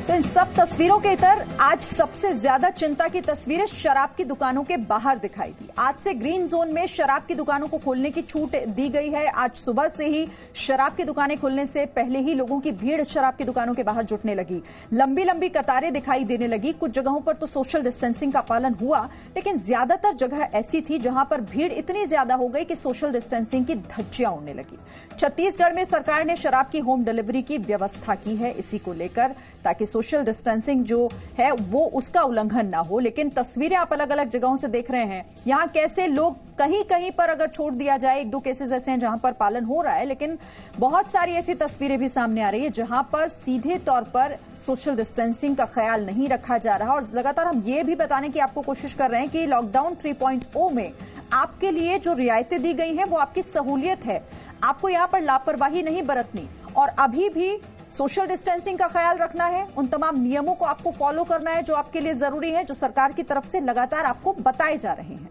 तो इन सब तस्वीरों के इतर आज सबसे ज्यादा चिंता की तस्वीरें शराब की दुकानों के बाहर दिखाई दी। आज से ग्रीन जोन में शराब की दुकानों को खोलने की छूट दी गई है। आज सुबह से ही शराब की दुकानें खुलने से पहले ही लोगों की भीड़ शराब की दुकानों के बाहर जुटने लगी। लंबी लंबी कतारें दिखाई देने लगी। कुछ जगहों पर तो सोशल डिस्टेंसिंग का पालन हुआ, लेकिन ज्यादातर जगह ऐसी थी जहां पर भीड़ इतनी ज्यादा हो गई कि सोशल डिस्टेंसिंग की धज्जियां उड़ने लगी। छत्तीसगढ़ में सरकार ने शराब की होम डिलीवरी की व्यवस्था की है इसी को लेकर, ताकि सोशल डिस्टेंसिंग जो है वो उसका उल्लंघन ना हो। लेकिन तस्वीरें आप अलग अलग जगहों से देख रहे हैं, यहां कैसे लोग कहीं कहीं पर अगर छोड़ दिया जाए, एक दो केसेस ऐसे हैं जहां पर पालन हो रहा है, लेकिन बहुत सारी ऐसी तस्वीरें भी सामने आ रही है जहां पर सीधे तौर पर सोशल डिस्टेंसिंग का ख्याल नहीं रखा जा रहा। और लगातार हम ये भी बताने की आपको कोशिश कर रहे हैं कि लॉकडाउन 3.0 में आपके लिए जो रियायतें दी गई हैं वो आपकी सहूलियत है। आपको यहां पर लापरवाही नहीं बरतनी और अभी भी सोशल डिस्टेंसिंग का ख्याल रखना है। उन तमाम नियमों को आपको फॉलो करना है जो आपके लिए जरूरी है, जो सरकार की तरफ से लगातार आपको बताए जा रहे हैं।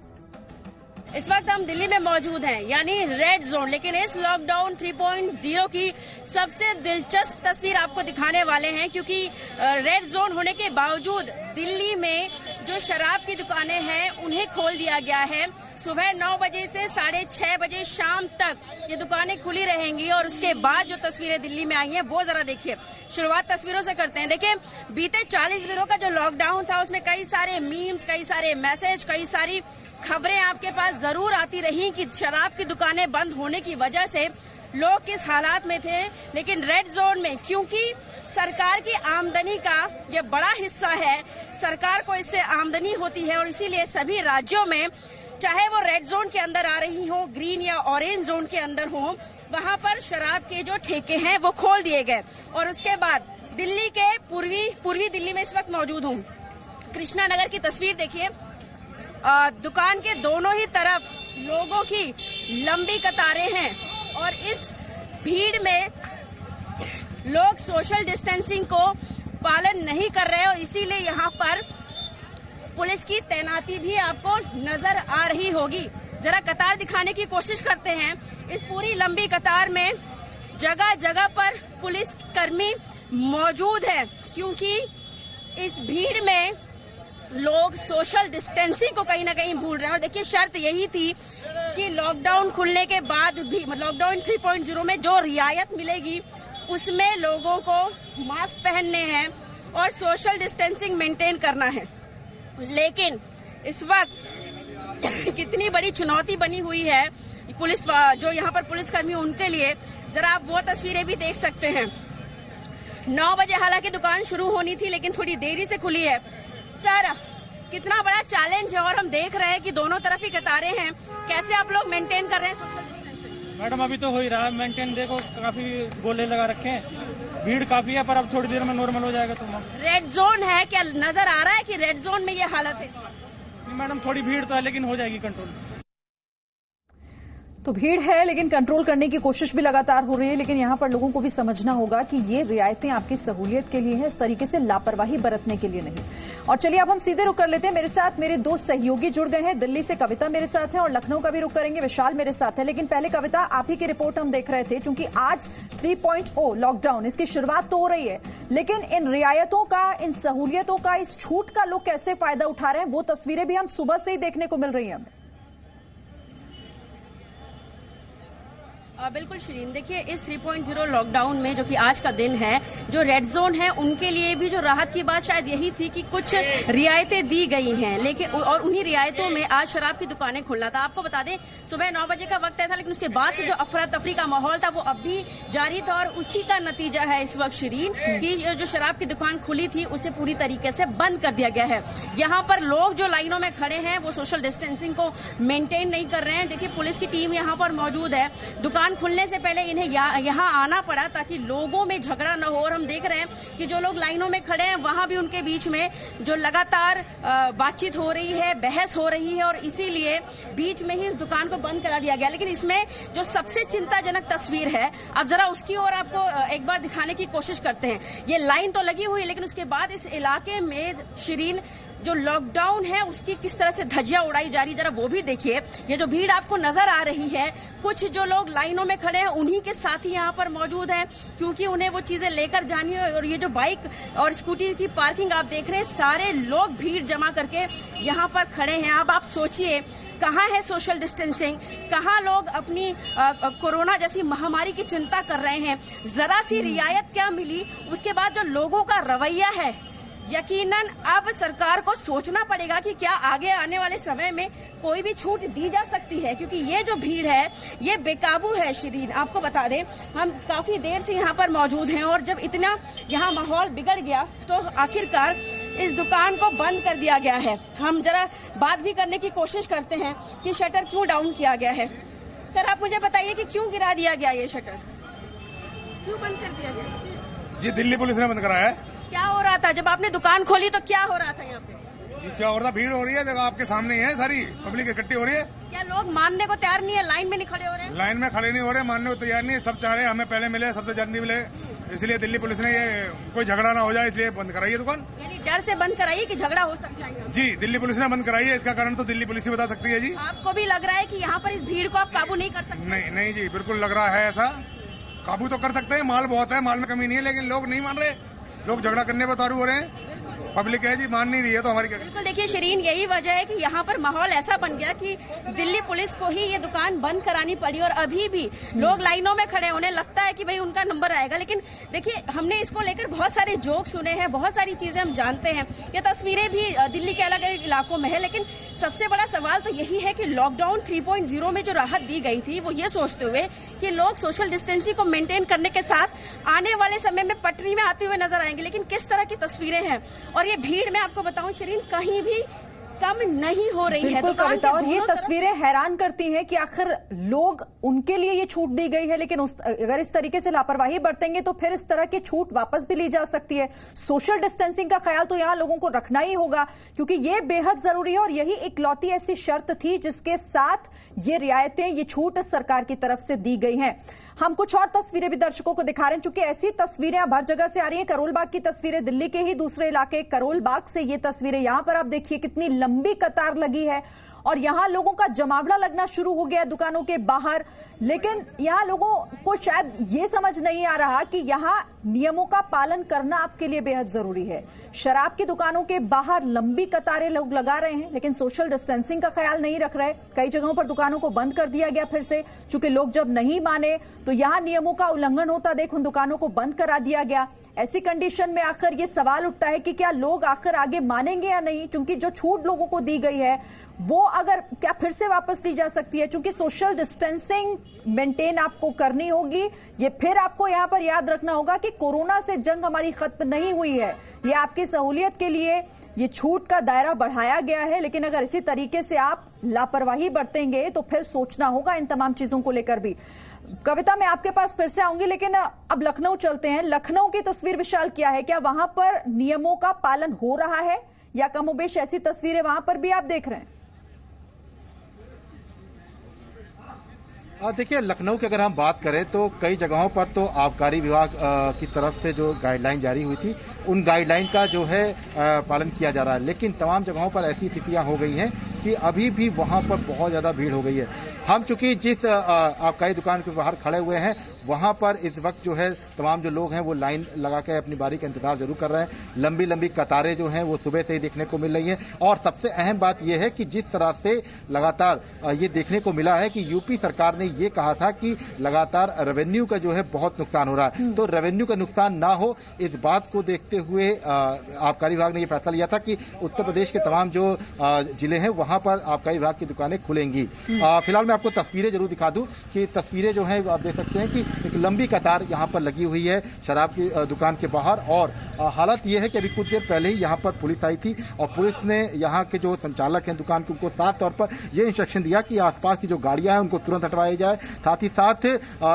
इस वक्त हम दिल्ली में मौजूद हैं, यानी रेड जोन। लेकिन इस लॉकडाउन 3.0 की सबसे दिलचस्प तस्वीर आपको दिखाने वाले हैं, क्योंकि रेड जोन होने के बावजूद दिल्ली में जो शराब की दुकानें हैं उन्हें खोल दिया गया है। सुबह 9 बजे से 6:30 बजे शाम तक ये दुकानें खुली रहेंगी। और उसके बाद जो तस्वीरें दिल्ली में आई हैं वो जरा देखिए। शुरुआत तस्वीरों से करते हैं। देखिए, बीते 40 दिनों का जो लॉकडाउन था उसमें कई सारे मीम्स, कई सारे मैसेज, कई सारी खबरें आपके पास जरूर आती रही कि शराब की दुकानें बंद होने की वजह से लोग किस हालात में थे। लेकिन रेड जोन में, क्योंकि सरकार की आमदनी का ये बड़ा हिस्सा है, सरकार को इससे आमदनी होती है और इसीलिए सभी राज्यों में, चाहे वो रेड जोन के अंदर आ रही हो, ग्रीन या ऑरेंज जोन के अंदर हो, वहां पर शराब के जो ठेके हैं वो खोल दिए गए। और उसके बाद दिल्ली के पूर्वी दिल्ली में इस वक्त मौजूद हूँ। कृष्णा नगर की तस्वीर देखिए। दुकान के दोनों ही तरफ लोगों की लंबी कतारें हैं और इस भीड़ में लोग सोशल डिस्टेंसिंग को पालन नहीं कर रहे और इसीलिए यहाँ पर पुलिस की तैनाती भी आपको नजर आ रही होगी। जरा कतार दिखाने की कोशिश करते हैं। इस पूरी लंबी कतार में जगह जगह पर पुलिस कर्मी मौजूद है, क्योंकि इस भीड़ में लोग सोशल डिस्टेंसिंग को कहीं ना कहीं भूल रहे हैं। और देखिए, शर्त यही थी कि लॉकडाउन खुलने के बाद भी, लॉकडाउन 3.0 में जो रियायत मिलेगी उसमें लोगों को मास्क पहनने हैं और सोशल डिस्टेंसिंग मेंटेन करना है। लेकिन इस वक्त कितनी बड़ी चुनौती बनी हुई है पुलिस, जो यहाँ पर पुलिसकर्मी उनके लिए, जरा आप वो तस्वीरें भी देख सकते हैं। 9 बजे हालांकि दुकान शुरू होनी थी, लेकिन थोड़ी देरी से खुली है। सर, कितना बड़ा चैलेंज है और हम देख रहे हैं कि दोनों तरफ ही कतारें हैं। कैसे आप लोग मेंटेन कर रहे हैं सोशल डिस्टेंसिंग? मैडम, अभी तो हो ही रहा है मेंटेन। देखो, काफी गोले लगा रखे हैं, भीड़ काफी है, पर अब थोड़ी देर में नॉर्मल हो जाएगा। तो रेड जोन है, क्या नजर आ रहा है कि रेड जोन में ये हालत है? मैडम, थोड़ी भीड़ तो है लेकिन हो जाएगी कंट्रोल। तो भीड़ है लेकिन कंट्रोल करने की कोशिश भी लगातार हो रही है। लेकिन यहां पर लोगों को भी समझना होगा कि ये रियायतें आपकी सहूलियत के लिए है, इस तरीके से लापरवाही बरतने के लिए नहीं। और चलिए अब हम सीधे रुक कर लेते हैं। मेरे साथ मेरे दो सहयोगी जुड़ गए हैं। दिल्ली से कविता मेरे साथ है और लखनऊ का भी रुक करेंगे, विशाल मेरे साथ है। लेकिन पहले कविता, आप ही की रिपोर्ट हम देख रहे थे, क्योंकि आज 3.0 लॉकडाउन, इसकी शुरुआत तो हो रही है, लेकिन इन रियायतों का, इन सहूलियतों का, इस छूट का लोग कैसे फायदा उठा रहे हैं, वो तस्वीरें भी हम सुबह से ही देखने को मिल रही है हमें। बिल्कुल शिरीन, देखिए, इस 3.0 लॉकडाउन में जो कि आज का दिन है, जो रेड जोन है उनके लिए भी जो राहत की बात शायद यही थी कि कुछ रियायतें दी गई हैं। लेकिन और उन्हीं रियायतों में आज शराब की दुकानें खुलना था। आपको बता दें, सुबह 9 बजे का वक्त था, लेकिन उसके बाद से जो अफरा तफरी का माहौल था वो अब भी जारी था। और उसी का नतीजा है इस वक्त शिरीन कि जो शराब की दुकान खुली थी उसे पूरी तरीके से बंद कर दिया गया है। यहाँ पर लोग जो लाइनों में खड़े हैं वो सोशल डिस्टेंसिंग को मेंटेन नहीं कर रहे हैं। देखिए, पुलिस की टीम यहाँ पर मौजूद है। दुकान खुलने से पहले इन्हें यहाँ आना पड़ा ताकि लोगों में झगड़ा न हो। और हम देख रहे हैं कि जो लोग लाइनों में खड़े हैं वहां भी उनके बीच में जो लगातार बातचीत हो रही है, बहस हो रही है, और इसीलिए बीच में ही इस दुकान को बंद करा दिया गया। लेकिन इसमें जो सबसे चिंताजनक तस्वीर है, अब जरा उसकी ओर आपको एक बार दिखाने की कोशिश करते हैं। ये लाइन तो लगी हुई है, लेकिन उसके बाद इस इलाके में शिरीन जो लॉकडाउन है उसकी किस तरह से धज्जियां उड़ाई जा रही, जरा वो भी देखिए। ये जो भीड़ आपको नजर आ रही है, कुछ जो लोग लाइनों में खड़े हैं उन्हीं के साथ ही यहाँ पर मौजूद हैं, क्योंकि उन्हें वो चीजें लेकर जानी है। और ये जो बाइक और स्कूटी की पार्किंग आप देख रहे हैं, सारे लोग भीड़ जमा करके यहाँ पर खड़े हैं। अब आप सोचिए कहाँ है सोशल डिस्टेंसिंग, कहाँ लोग अपनी कोरोना जैसी महामारी की चिंता कर रहे हैं। जरा सी रियायत क्या मिली, उसके बाद जो लोगों का रवैया है, यकीनन अब सरकार को सोचना पड़ेगा कि क्या आगे आने वाले समय में कोई भी छूट दी जा सकती है, क्योंकि ये जो भीड़ है ये बेकाबू है। शिरीन, आपको बता दें हम काफी देर से यहाँ पर मौजूद हैं और जब इतना यहाँ माहौल बिगड़ गया तो आखिरकार इस दुकान को बंद कर दिया गया है। हम जरा बात भी करने की कोशिश करते हैं कि शटर क्यों डाउन किया गया है। सर, आप मुझे बताइए कि क्यों गिरा दिया गया ये शटर, क्यों बंद कर दिया गया? जी, दिल्ली पुलिस ने बंद कराया है। क्या हो रहा था जब आपने दुकान खोली, तो क्या हो रहा था यहाँ पे? जी, क्या हो रहा था, भीड़ हो रही है, देखो आपके सामने ही है, सारी पब्लिक इकट्ठी हो रही है। क्या लोग मानने को तैयार नहीं है, लाइन में नहीं खड़े हो रहे हैं? लाइन में खड़े नहीं हो रहे, मानने को तैयार नहीं, सब चाह रहे हैं हमें पहले मिले, सबसे जल्दी मिले, इसलिए दिल्ली पुलिस ने ये कोई झगड़ा ना हो जाए इसलिए बंद कराई है दुकान। यानी डर से बंद कराई कि झगड़ा हो सकता है? जी, दिल्ली पुलिस ने बंद कराई है, इसका कारण तो दिल्ली पुलिस ही बता सकती है। जी, आपको भी लग रहा है कि यहाँ पर इस भीड़ को आप काबू नहीं कर सकते? नहीं नहीं जी, बिल्कुल लग रहा है ऐसा। काबू तो कर सकते हैं, माल बहुत है, माल में कमी नहीं है, लेकिन लोग नहीं मान रहे, लोग झगड़ा करने पर उतारू हो रहे हैं। पब्लिक है जी, मान नहीं रही है, तो हमारी क्या? बिल्कुल, देखिए शिरीन, यही वजह है कि यहाँ पर माहौल ऐसा बन गया कि दिल्ली पुलिस को ही ये दुकान बंद करानी पड़ी और अभी भी लोग लाइनों में खड़े हैं। उन्हें लगता है कि भाई उनका नंबर आएगा, लेकिन देखिए हमने इसको लेकर बहुत सारे जोक सुने हैं, बहुत सारी चीजें हम जानते हैं, ये तस्वीरें भी दिल्ली के अलग अलग इलाकों में है। लेकिन सबसे बड़ा सवाल तो यही है कि लॉकडाउन 3.0 में जो राहत दी गई थी, वो ये सोचते हुए कि लोग सोशल डिस्टेंसिंग को मेंटेन करने के साथ आने वाले समय में पटरी में आते हुए नजर आएंगे, लेकिन किस तरह की तस्वीरें हैं। और ये भीड़ में आपको बताऊं शिरीन, कहीं भी कम नहीं हो रही है। बिल्कुल कविता, और ये तस्वीरें हैरान करती हैं कि आखिर लोग, उनके लिए ये छूट दी गई है, लेकिन अगर इस तरीके से लापरवाही बरतेंगे तो फिर इस तरह की छूट वापस भी ली जा सकती है। सोशल डिस्टेंसिंग का ख्याल तो यहाँ लोगों को रखना ही होगा, क्योंकि ये बेहद जरूरी है और यही इकलौती ऐसी शर्त थी जिसके साथ ये रियायतें, ये छूट सरकार की तरफ से दी गई हैं। हम कुछ और तस्वीरें भी दर्शकों को दिखा रहे हैं, चूंकि ऐसी तस्वीरें अब हर जगह से आ रही हैं। करोल बाग की तस्वीरें, दिल्ली के ही दूसरे इलाके करोल बाग से ये तस्वीरें, यहां पर आप देखिए कितनी लंबी कतार लगी है और यहां लोगों का जमावड़ा लगना शुरू हो गया है दुकानों के बाहर। लेकिन यहां लोगों को शायद ये समझ नहीं आ रहा कि यहां नियमों का पालन करना आपके लिए बेहद जरूरी है। शराब की दुकानों के बाहर लंबी कतारें लोग लगा रहे हैं, लेकिन सोशल डिस्टेंसिंग का ख्याल नहीं रख रहे। कई जगहों पर दुकानों को बंद कर दिया गया फिर से, चूंकि लोग जब नहीं माने तो यहां नियमों का उल्लंघन होता देख उन दुकानों को बंद करा दिया गया। ऐसी कंडीशन में आखिर ये सवाल उठता है कि क्या लोग आखिर आगे मानेंगे या नहीं, क्योंकि जो छूट लोगों को दी गई है वो अगर क्या फिर से वापस ली जा सकती है, क्योंकि सोशल डिस्टेंसिंग मेंटेन आपको करनी होगी। ये फिर आपको यहां पर याद रखना होगा कि कोरोना से जंग हमारी खत्म नहीं हुई है, ये आपकी सहूलियत के लिए ये छूट का दायरा बढ़ाया गया है। लेकिन अगर इसी तरीके से आप लापरवाही बरतेंगे तो फिर सोचना होगा इन तमाम चीजों को लेकर भी। कविता, मैं आपके पास फिर से आऊंगी, लेकिन अब लखनऊ चलते हैं। लखनऊ की तस्वीर विशाल क्या है, क्या वहां पर नियमों का पालन हो रहा है या कमोबेश ऐसी तस्वीरें वहां पर भी आप देख रहे हैं? देखिए, लखनऊ की अगर हम बात करें तो कई जगहों पर तो आबकारी विभाग की तरफ से जो गाइडलाइन जारी हुई थी उन गाइडलाइन का जो है पालन किया जा रहा है, लेकिन तमाम जगहों पर ऐसी स्थितियां हो गई हैं कि अभी भी वहां पर बहुत ज़्यादा भीड़ हो गई है। हम चूंकि जिस आबकारी दुकान के बाहर खड़े हुए हैं वहां पर इस वक्त जो है तमाम जो लोग हैं वो लाइन लगा के अपनी बारी का इंतजार जरूर कर रहे हैं। लंबी लंबी कतारें जो हैं वो सुबह से ही देखने को मिल रही हैं और सबसे अहम बात यह है कि जिस तरह से लगातार ये देखने को मिला है कि यूपी सरकार ने ये कहा था कि लगातार रेवेन्यू का जो है बहुत नुकसान हो रहा है, तो रेवेन्यू का नुकसान ना हो इस बात को देखते हुए आबकारी विभाग ने यह फैसला लिया था कि उत्तर प्रदेश के तमाम जो जिले हैं वहां पर आबकारी विभाग की दुकानें खुलेंगी। फिलहाल मैं आपको तस्वीरें जरूर दिखा दूं कि तस्वीरें जो है आप देख सकते हैं कि एक लंबी कतार यहां पर लगी हुई है शराब की दुकान के बाहर। और हालत यह है कि अभी कुछ देर पहले ही यहां पर पुलिस आई थी और पुलिस ने यहां के जो संचालक हैं दुकान के उनको साफ तौर पर यह इंस्ट्रक्शन दिया कि आसपास की जो गाड़ियां हैं उनको तुरंत हटवाई जाए। साथ ही साथ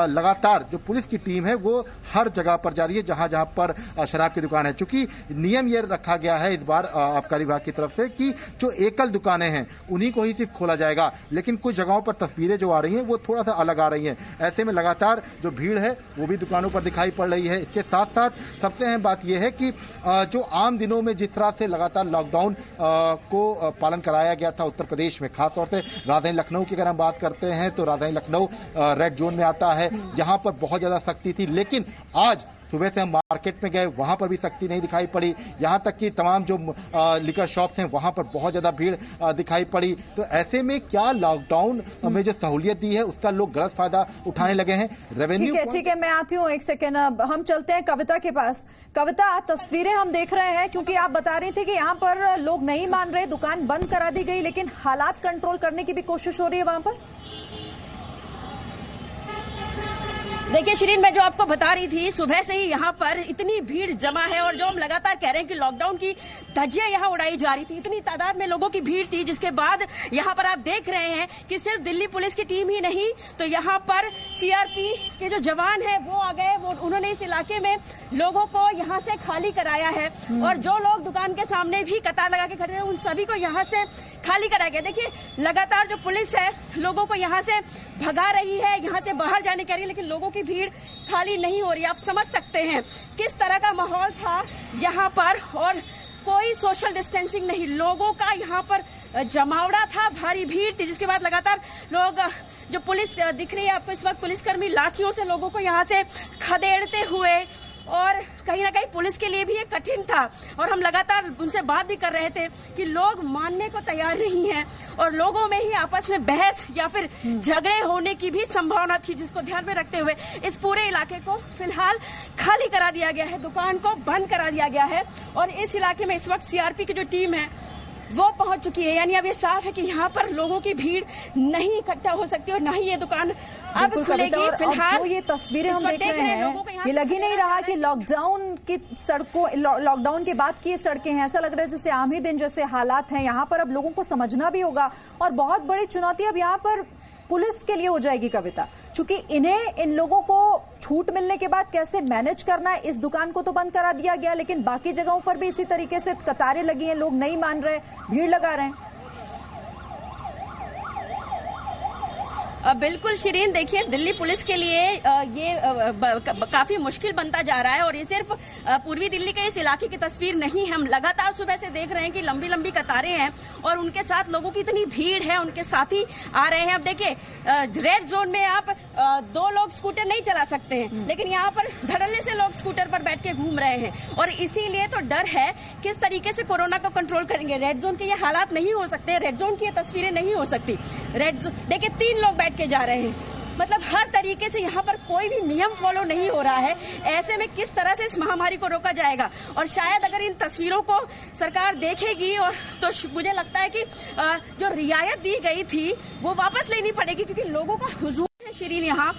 लगातार जो पुलिस की टीम है वो हर जगह पर जा रही है जहां जहां पर शराब की दुकान है। चूंकि नियम यह रखा गया है इस बार आबकारी विभाग की तरफ से कि जो एकल दुकानें हैं उन्हीं को ही सिर्फ खोला जाएगा, लेकिन कुछ जगहों पर तस्वीरें जो आ रही हैं वो थोड़ा सा अलग आ रही हैं। ऐसे में लगातार जो भीड़ है वो भी दुकानों पर दिखाई पड़ रही है। इसके साथ साथ सबसे अहम बात यह है कि जो आम दिनों में जिस तरह से लगातार लॉकडाउन को पालन कराया गया था उत्तर प्रदेश में, खासतौर से राजधानी लखनऊ की अगर हम बात करते हैं तो राजधानी लखनऊ रेड जोन में आता है। यहां पर बहुत ज्यादा सख्ती थी, लेकिन आज सुबह से हम मार्केट में गए, वहां पर भी सख्ती नहीं दिखाई पड़ी। यहां तक कि तमाम जो लिकर शॉप्स हैं वहां पर बहुत ज्यादा भीड़ दिखाई पड़ी। तो ऐसे में क्या लॉकडाउन में जो सहूलियत दी है उसका लोग गलत फायदा उठाने लगे हैं? रेवेन्यू ठीक है, मैं आती हूँ एक सेकेंड। हम चलते हैं कविता के पास। कविता, तस्वीरें हम देख रहे हैं, क्योंकि आप बता रही थी कि यहाँ पर लोग नहीं मान रहे, दुकान बंद करा दी गई, लेकिन हालात कंट्रोल करने की भी कोशिश हो रही है वहां पर। देखिए शिरीन, मैं जो आपको बता रही थी, सुबह से ही यहाँ पर इतनी भीड़ जमा है और जो हम लगातार कह रहे हैं कि लॉकडाउन की धज्जियां यहाँ उड़ाई जा रही थी, इतनी तादाद में लोगों की भीड़ थी, जिसके बाद यहाँ पर आप देख रहे हैं कि सिर्फ दिल्ली पुलिस की टीम ही नहीं, तो यहाँ पर सीआरपी के जो जवान है वो आ गए। उन्होंने इस इलाके में लोगों को यहाँ से खाली कराया है और जो लोग दुकान के सामने भी कतार लगा के खड़े हैं उन सभी को यहाँ से खाली कराया गया। देखिए लगातार जो पुलिस है लोगों को यहाँ से भगा रही है, यहाँ से बाहर जाने कह रही है, लेकिन लोगों की भीड़ खाली नहीं हो रही। आप समझ सकते हैं किस तरह का माहौल था यहाँ पर, और कोई सोशल डिस्टेंसिंग नहीं, लोगों का यहाँ पर जमावड़ा था, भारी भीड़ थी, जिसके बाद लगातार लोग, जो पुलिस दिख रही है आपको इस वक्त, पुलिसकर्मी लाठियों से लोगों को यहाँ से खदेड़ते हुए, और कहीं ना कहीं पुलिस के लिए भी ये कठिन था। और हम लगातार उनसे बात भी कर रहे थे कि लोग मानने को तैयार नहीं हैं और लोगों में ही आपस में बहस या फिर झगड़े होने की भी संभावना थी, जिसको ध्यान में रखते हुए इस पूरे इलाके को फिलहाल खाली करा दिया गया है, दुकान को बंद करा दिया गया है। और इस इलाके में इस वक्त सीआरपी की जो टीम है वो पहुंच चुकी है, यानी अब ये साफ है कि यहाँ पर लोगों की भीड़ नहीं इकट्ठा हो सकती और न ही ये दुकान अब खुलेगी। फिलहाल जो ये तस्वीरें हम देख रहे हैं, ये लग ही नहीं रहा कि लॉकडाउन की सड़कों, लॉकडाउन के बाद की ये सड़कें हैं। ऐसा लग रहा है जैसे आम ही दिन जैसे हालात हैं। यहाँ पर अब लोगों को समझना भी होगा और बहुत बड़ी चुनौती अब यहाँ पर पुलिस के लिए हो जाएगी कविता, क्योंकि इन्हें इन लोगों को छूट मिलने के बाद कैसे मैनेज करना है। इस दुकान को तो बंद करा दिया गया, लेकिन बाकी जगहों पर भी इसी तरीके से कतारें लगी हैं, लोग नहीं मान रहे, भीड़ लगा रहे हैं। बिल्कुल शिरीन, देखिए दिल्ली पुलिस के लिए ये काफी मुश्किल बनता जा रहा है और ये सिर्फ पूर्वी दिल्ली के इस इलाके की तस्वीर नहीं है। हम लगातार सुबह से देख रहे हैं कि लंबी लंबी कतारें हैं और उनके साथ लोगों की इतनी भीड़ है, उनके साथी आ रहे हैं। अब देखिए रेड जोन में आप 2 लोग स्कूटर नहीं चला सकते हैं, लेकिन यहाँ पर धड़ल्ले से लोग स्कूटर पर बैठ के घूम रहे हैं और इसीलिए तो डर है किस तरीके से कोरोना को कंट्रोल करेंगे। रेड जोन के ये हालात नहीं हो सकते, रेड जोन की ये तस्वीरें नहीं हो सकती। रेड जोन देखिए 3 लोग के जा रहे हैं, मतलब हर तरीके से यहाँ पर कोई भी नियम फॉलो नहीं हो रहा है। ऐसे में किस तरह से इस महामारी को रोका जाएगा? और शायद अगर इन तस्वीरों को सरकार देखेगी और तो मुझे लगता है कि जो रियायत दी गई थी वो वापस लेनी पड़ेगी, क्योंकि लोगों का हुजूम है शिरीन। यहाँ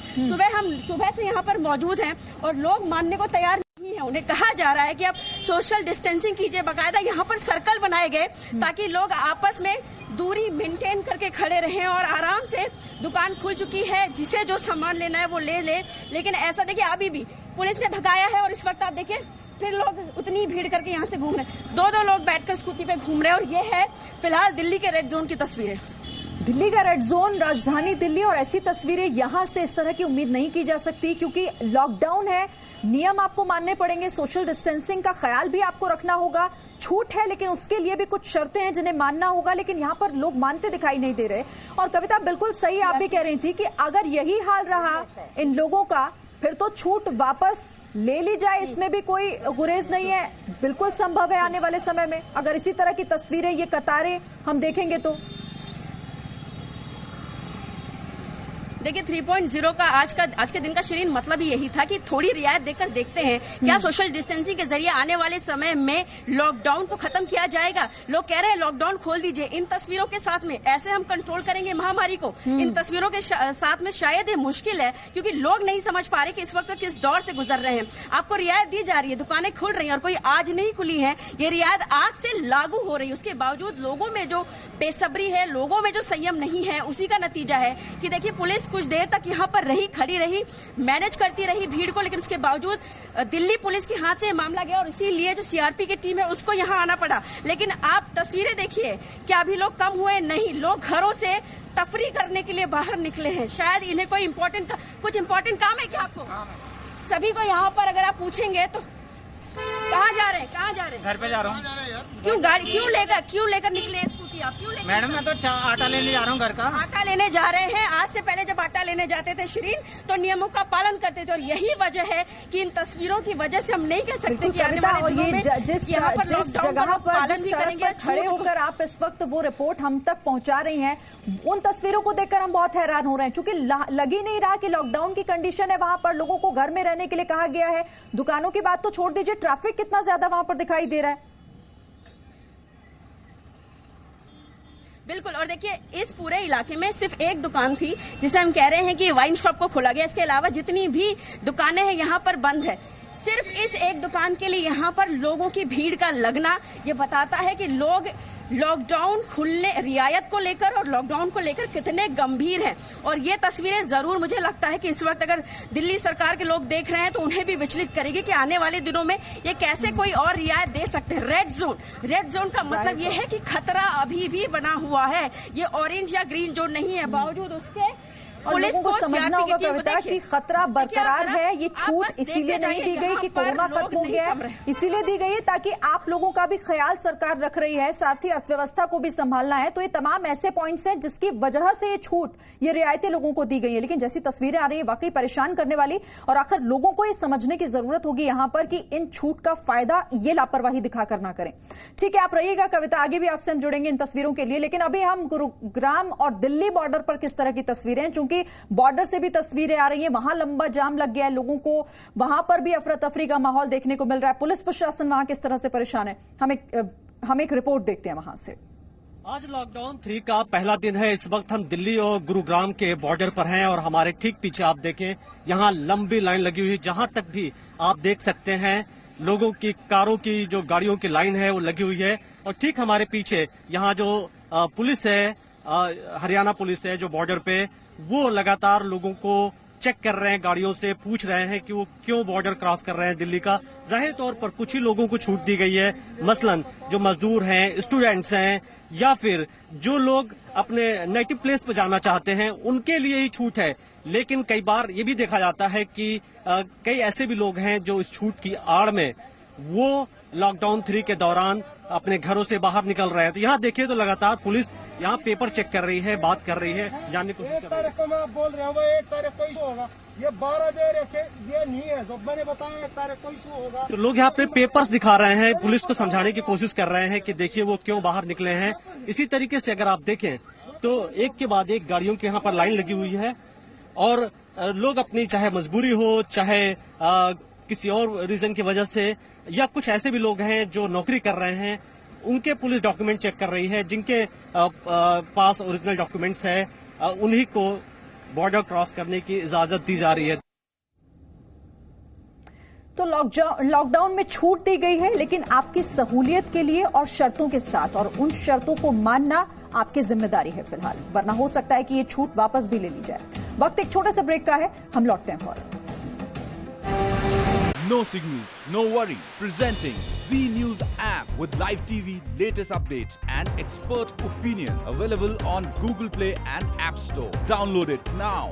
हम सुबह से यहाँ पर मौजूद हैं और लोग मानने को तैयार नहीं है। उन्हें कहा जा रहा है कि आप सोशल डिस्टेंसिंग कीजिए, बाकायदा यहाँ पर सर्कल बनाए गए ताकि लोग आपस में दूरी मेंटेन करके खड़े रहें और आराम से दुकान खुल चुकी है, जिसे जो सामान लेना है वो ले ले। लेकिन ऐसा देखिए अभी भी पुलिस ने भगाया है और इस वक्त आप देखिए फिर लोग उतनी भीड़ करके यहाँ से घूम रहे हैं, 2-2 लोग बैठकर स्कूटी पे घूम रहे हैं। और ये है फिलहाल दिल्ली के रेड जोन की तस्वीरें। दिल्ली का रेड जोन, राजधानी दिल्ली, और ऐसी तस्वीरें यहां से इस तरह की उम्मीद नहीं की जा सकती, क्योंकि लॉकडाउन है, नियम आपको मानने पड़ेंगे, सोशल डिस्टेंसिंग का ख्याल भी आपको रखना होगा। छूट है लेकिन उसके लिए भी कुछ शर्तें हैं जिन्हें मानना होगा, लेकिन यहाँ पर लोग मानते दिखाई नहीं दे रहे। और कविता बिल्कुल सही आप भी कह रही थी कि अगर यही हाल रहा इन लोगों का, फिर तो छूट वापस ले ली जाए, इसमें भी कोई गुरेज नहीं है। बिल्कुल संभव है आने वाले समय में, अगर इसी तरह की तस्वीरें, ये कतारें हम देखेंगे तो। देखिए 3.0 का आज के दिन का शिरीन मतलब ही यही था कि थोड़ी रियायत देकर देखते हैं क्या सोशल डिस्टेंसिंग के जरिए आने वाले समय में लॉकडाउन को खत्म किया जाएगा। लोग कह रहे हैं लॉकडाउन खोल दीजिए, इन तस्वीरों के साथ में ऐसे हम कंट्रोल करेंगे महामारी को। इन तस्वीरों के साथ में शायद ये मुश्किल है, क्योंकि लोग नहीं समझ पा रहे कि इस वक्त किस दौर से गुजर रहे हैं। आपको रियायत दी जा रही है, दुकानें खुल रही हैं और कोई आज नहीं खुली है, ये रियायत आज से लागू हो रही है। उसके बावजूद लोगों में जो बेसब्री है, लोगों में जो संयम नहीं है, उसी का नतीजा है कि देखिए पुलिस कुछ देर तक यहाँ पर खड़ी रही, मैनेज करती रही भीड़ को, लेकिन उसके बावजूद दिल्ली पुलिस के हाथ से ये मामला गया और इसीलिए जो सीआरपी की टीम है उसको यहाँ आना पड़ा। लेकिन आप तस्वीरें देखिए, क्या अभी लोग कम हुए? नहीं, लोग घरों से तफरी करने के लिए बाहर निकले हैं। शायद इन्हें कोई कुछ इंपॉर्टेंट काम है क्या आपको? सभी को यहाँ पर अगर आप पूछेंगे तो कहाँ जा रहे हैं, कहाँ जा रहे हैं? घर पे जा रहा हूँ। क्यों लेकर निकले हैं स्कूटी आप? क्यों लेकर? मैडम मैं तो आटा लेने जा रहा हूँ घर का। आटा लेने जा रहे हैं। आज से पहले जब आटा लेने जाते थे शिरीन, तो नियमों का पालन करते थे, और यही वजह है कि इन तस्वीरों की वजह से हम नहीं कह सकते कि आने वाले दिनों में जिस जगह पर जिस सड़क पर खड़े होकर आप इस वक्त वो रिपोर्ट हम तक पहुंचा रही हैं, उन तस्वीरों को देखकर हम बहुत हैरान हो रहे हैं, क्योंकि लग ही नहीं रहा कि लॉकडाउन की कंडीशन है। वहां पर लोगों को घर में रहने के लिए कहा गया है। दुकानों की बात तो छोड़ दीजिए, ट्रैफिक कितना ज्यादा वहां पर दिखाई दे रहा है। बिल्कुल। और देखिए, इस पूरे इलाके में सिर्फ एक दुकान थी जिसे हम कह रहे हैं कि वाइन शॉप को खोला गया। इसके अलावा जितनी भी दुकानें हैं यहाँ पर बंद है। सिर्फ इस एक दुकान के लिए यहाँ पर लोगों की भीड़ का लगना ये बताता है कि लोग लॉकडाउन खुलने रियायत को लेकर और लॉकडाउन को लेकर कितने गंभीर हैं। और ये तस्वीरें जरूर मुझे लगता है कि इस वक्त अगर दिल्ली सरकार के लोग देख रहे हैं तो उन्हें भी विचलित करेगी कि आने वाले दिनों में ये कैसे कोई और रियायत दे सकते हैं। रेड जोन का मतलब ये है कि खतरा अभी भी बना हुआ है। ये ऑरेंज या ग्रीन जोन नहीं है, बावजूद उसके और लोगों को समझना होगा कविता कि खतरा बरकरार है। ये छूट इसीलिए नहीं दी गई कि कोरोना खत्म हो गया है, इसीलिए दी गई है ताकि आप लोगों का भी ख्याल सरकार रख रही है, साथ ही अर्थव्यवस्था को भी संभालना है। तो ये तमाम ऐसे पॉइंट्स हैं जिसकी वजह से ये छूट, ये रियायतें लोगों को दी गई है। लेकिन जैसी तस्वीरें आ रही है वाकई परेशान करने वाली, और आखिर लोगों को ये समझने की जरूरत होगी यहाँ पर कि इन छूट का फायदा ये लापरवाही दिखाकर ना करें। ठीक है, आप रहिएगा कविता, आगे भी आपसे हम जुड़ेंगे इन तस्वीरों के लिए। लेकिन अभी हम गुरुग्राम और दिल्ली बॉर्डर पर किस तरह की तस्वीरें हैं, कि बॉर्डर से भी तस्वीरें आ रही हैं, वहां लंबा जाम लग गया है लोगों को, वहां पर भी अफरा तफरी का माहौल देखने को मिल रहा है। पुलिस प्रशासन वहां किस तरह से परेशान है, हम एक रिपोर्ट देखते हैं वहां से। आज लॉकडाउन 3 का पहला दिन है। इस वक्त हम दिल्ली और गुरुग्राम के बॉर्डर पर हैं और हमारे ठीक पीछे आप देखें, यहाँ लंबी लाइन लगी हुई है। जहां तक भी आप देख सकते हैं लोगों की, कारों की, जो गाड़ियों की लाइन है वो लगी हुई है। और ठीक हमारे पीछे यहाँ जो पुलिस है, हरियाणा पुलिस है जो बॉर्डर पे, वो लगातार लोगों को चेक कर रहे हैं, गाड़ियों से पूछ रहे हैं कि वो क्यों बॉर्डर क्रॉस कर रहे हैं दिल्ली का। जाहिर तौर पर कुछ ही लोगों को छूट दी गई है, मसलन जो मजदूर हैं, स्टूडेंट्स हैं, या फिर जो लोग अपने नेटिव प्लेस पर जाना चाहते हैं, उनके लिए ही छूट है। लेकिन कई बार ये भी देखा जाता है कि कई ऐसे भी लोग हैं जो इस छूट की आड़ में वो लॉकडाउन 3 के दौरान अपने घरों से बाहर निकल रहे हैं। तो यहाँ देखिए तो लगातार पुलिस यहाँ पेपर चेक कर रही है, बात कर रही है, जानने की कोशिश कर रही है। 1 तारीख को मैं बोल रहा हूँ, 1 तारीख को इशू होगा, ये 12 दे रहे थे, ये नहीं है जो मैंने बताया 1 तारीख को इशू होगा। तो लोग यहाँ पे पेपर्स दिखा रहे हैं, पुलिस को समझाने की कोशिश कर रहे हैं कि देखिए वो क्यों बाहर निकले हैं। इसी तरीके से अगर आप देखें तो एक के बाद एक गाड़ियों की यहाँ पर लाइन लगी हुई है, और लोग अपनी चाहे मजबूरी हो, चाहे किसी और रीजन की वजह से, या कुछ ऐसे भी लोग हैं जो नौकरी कर रहे हैं, उनके पुलिस डॉक्यूमेंट चेक कर रही है। जिनके पास ओरिजिनल डॉक्यूमेंट्स है उन्हीं को बॉर्डर क्रॉस करने की इजाजत दी जा रही है। तो लॉकडाउन में छूट दी गई है, लेकिन आपकी सहूलियत के लिए और शर्तों के साथ, और उन शर्तों को मानना आपकी जिम्मेदारी है फिलहाल, वरना हो सकता है कि ये छूट वापस भी ले ली जाए। वक्त एक छोटे से ब्रेक का है, हम लौटते हैं फौरन। No signal, no worry. Presenting Z News app with live TV, latest updates and expert opinion. Available on Google Play and App Store. Download it now.